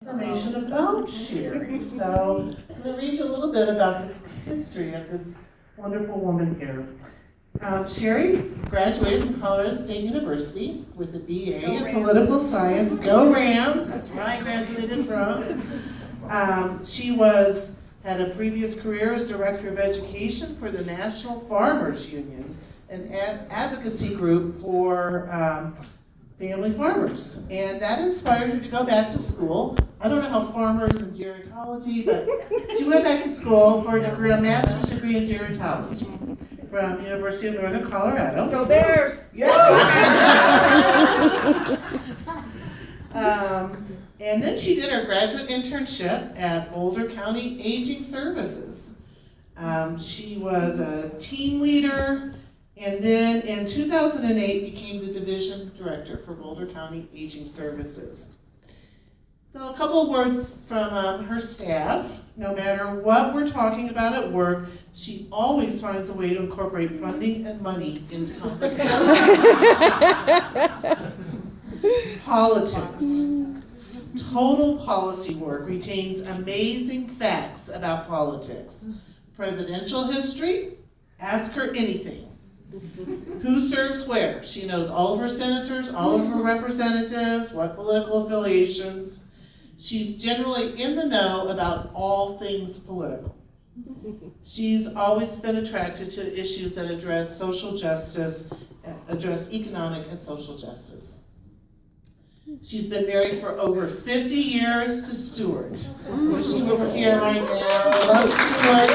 Information about Sherry. So I'm going to read you a little bit about this history of this wonderful woman here. Sherry graduated from Colorado State University with a BA in political science. Go Rams! That's where I graduated from. She had a previous career as director of education for the National Farmers Union, an advocacy group for family farmers, and that inspired her to go back to school. I don't know how farmers and gerontology, but she went back to school for a master's degree in gerontology from University of Northern Colorado. Go Bears! Yeah. And then she did her graduate internship at Boulder County Aging Services. She was a team leader, and then in 2008 became the division director for Boulder County Aging Services. So a couple of words from her staff. No matter what we're talking about at work, she always finds a way to incorporate funding and money into conversation. Politics. Total policy work retains amazing facts about politics. Presidential history, ask her anything. Who serves where? She knows all of her senators, all of her representatives, what political affiliations. She's generally in the know about all things political. She's always been attracted to issues that address social justice, address economic and social justice. She's been married for over 50 years to Stuart. Wish Stuart were here right now. I love Stuart.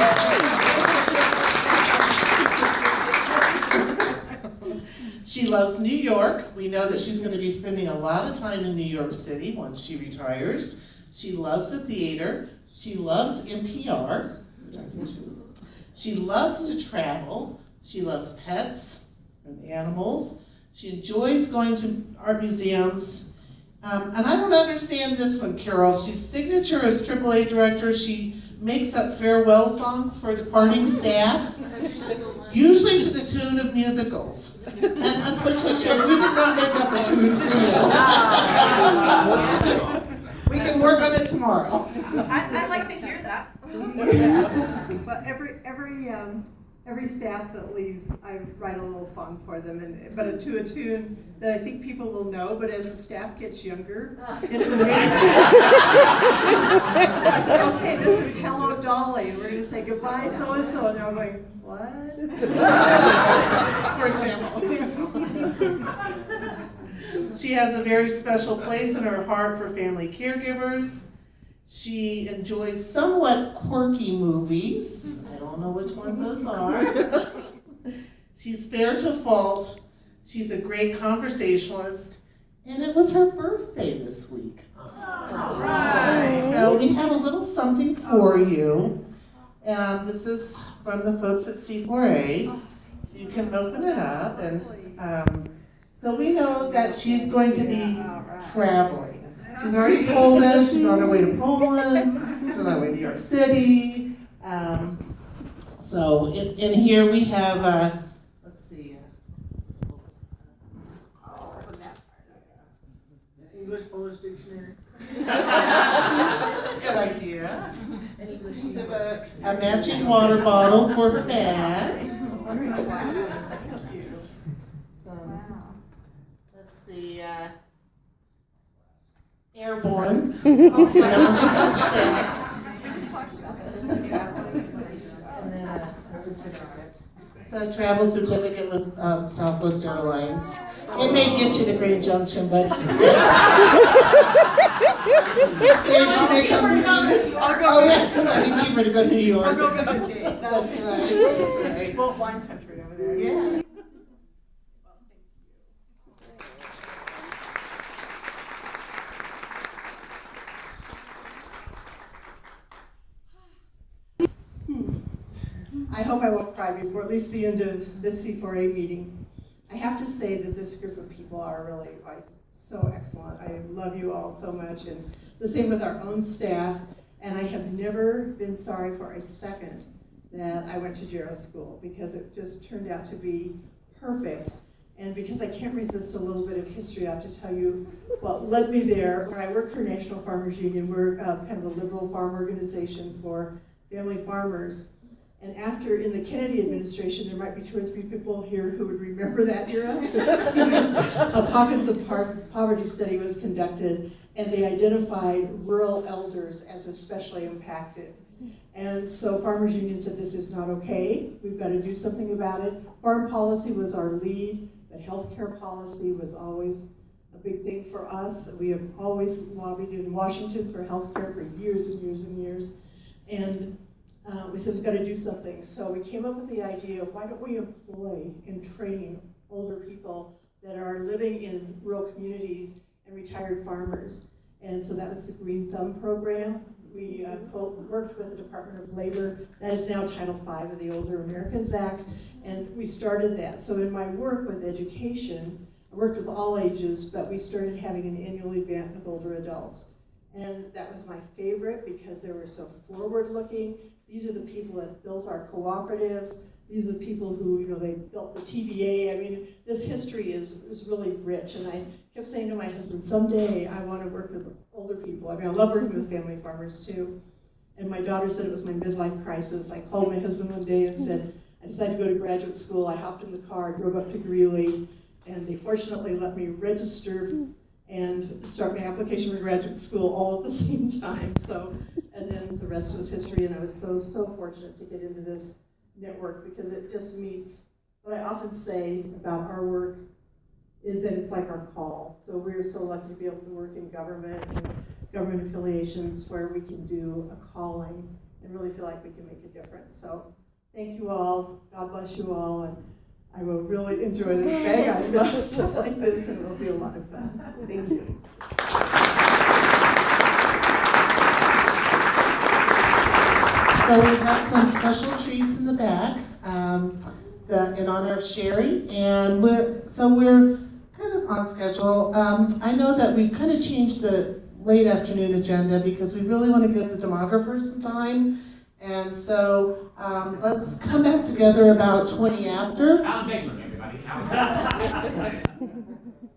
She loves New York. We know that she's going to be spending a lot of time in New York City once she retires. She loves the theater. She loves NPR, which I do too. She loves to travel. She loves pets and animals. She enjoys going to art museums. And I don't understand this one, Carol. She's signature as AAA director. She makes up farewell songs for departing staff, usually to the tune of musicals. And unfortunately, Sherry, we did not make up a tune for you. We can work on it tomorrow. I'd like to hear that. But every staff that leaves, I write a little song for them, but to a tune that I think people will know. But as the staff gets younger, it's amazing. I said, okay, this is Hello Dolly, and we're going to say goodbye so and so, and they're all going, what? For example. She has a very special place in her heart for family caregivers. She enjoys somewhat quirky movies. I don't know which ones those are. She's fair to a fault. She's a great conversationalist. And it was her birthday this week. All right. So we have a little something for you. This is from the folks at C4A. So you can open it up. And so we know that she's going to be traveling. She's already told us she's on her way to Poland, she's on her way to New York City. So in here we have, let's see. English Polish dictionary. That's a good idea. She's have a matching water bottle for her bag. Let's see. Airborne. And then a certificate. It's a travel certificate with Southwest Airlines. It may get you to Grand Junction, but if she may come see you. I'll go. Oh, yeah, it'd be cheaper to go to New York. I'll go visit Dave. That's right. That's right. Well, wine country over there. Yeah. I hope I won't cry before at least the end of this C4A meeting. I have to say that this group of people are really so excellent. I love you all so much, and the same with our own staff. And I have never been sorry for a second that I went to Gero School, because it just turned out to be perfect. And because I can't resist a little bit of history, I have to tell you what led me there. When I worked for National Farmers Union, we're kind of a liberal farm organization for family farmers. And after, in the Kennedy administration, there might be 2 or 3 people here who would remember that era. A Pockets of Poverty study was conducted, and they identified rural elders as especially impacted. And so Farmers Union said, this is not okay, we've got to do something about it. Farm policy was our lead, but healthcare policy was always a big thing for us. We have always lobbied in Washington for healthcare for years and years and years. And we said, we've got to do something. So we came up with the idea of why don't we employ and train older people that are living in rural communities and retired farmers. And so that was the Green Thumb program. We worked with the Department of Labor. That is now Title V of the Older Americans Act. And we started that. So in my work with education, I worked with all ages, but we started having an annual event with older adults. And that was my favorite because they were so forward-looking. These are the people that built our cooperatives. These are the people who, you know, they built the TVA. I mean, this history is really rich. And I kept saying to my husband, someday I want to work with older people. I mean, I love working with family farmers too. And my daughter said it was my midlife crisis. I called my husband one day and said, I decided to go to graduate school. I hopped in the car, drove up to Greeley, and they fortunately let me register and start my application for graduate school all at the same time. So, and then the rest was history, and I was so fortunate to get into this network because it just meets, what I often say about our work is that it's like our call. So we're so lucky to be able to work in government and government affiliations where we can do a calling and really feel like we can make a difference. So thank you all, God bless you all, and I will really enjoy this bag. I love stuff like this, and it will be a lot of fun. Thank you. So we have some special treats in the back in honor of Sherry, and we're kind of on schedule. I know that we kind of changed the late afternoon agenda because we really want to give the demographers some time, and so let's come back together about 20 after. Alan Bakeman, everybody.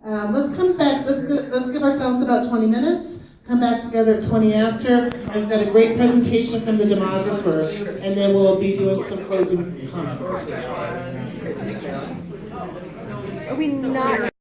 Let's come back. Let's give ourselves about 20 minutes. Come back together at 20 after. I've got a great presentation from the demographer, and then we'll be doing some closing comments. Are we not?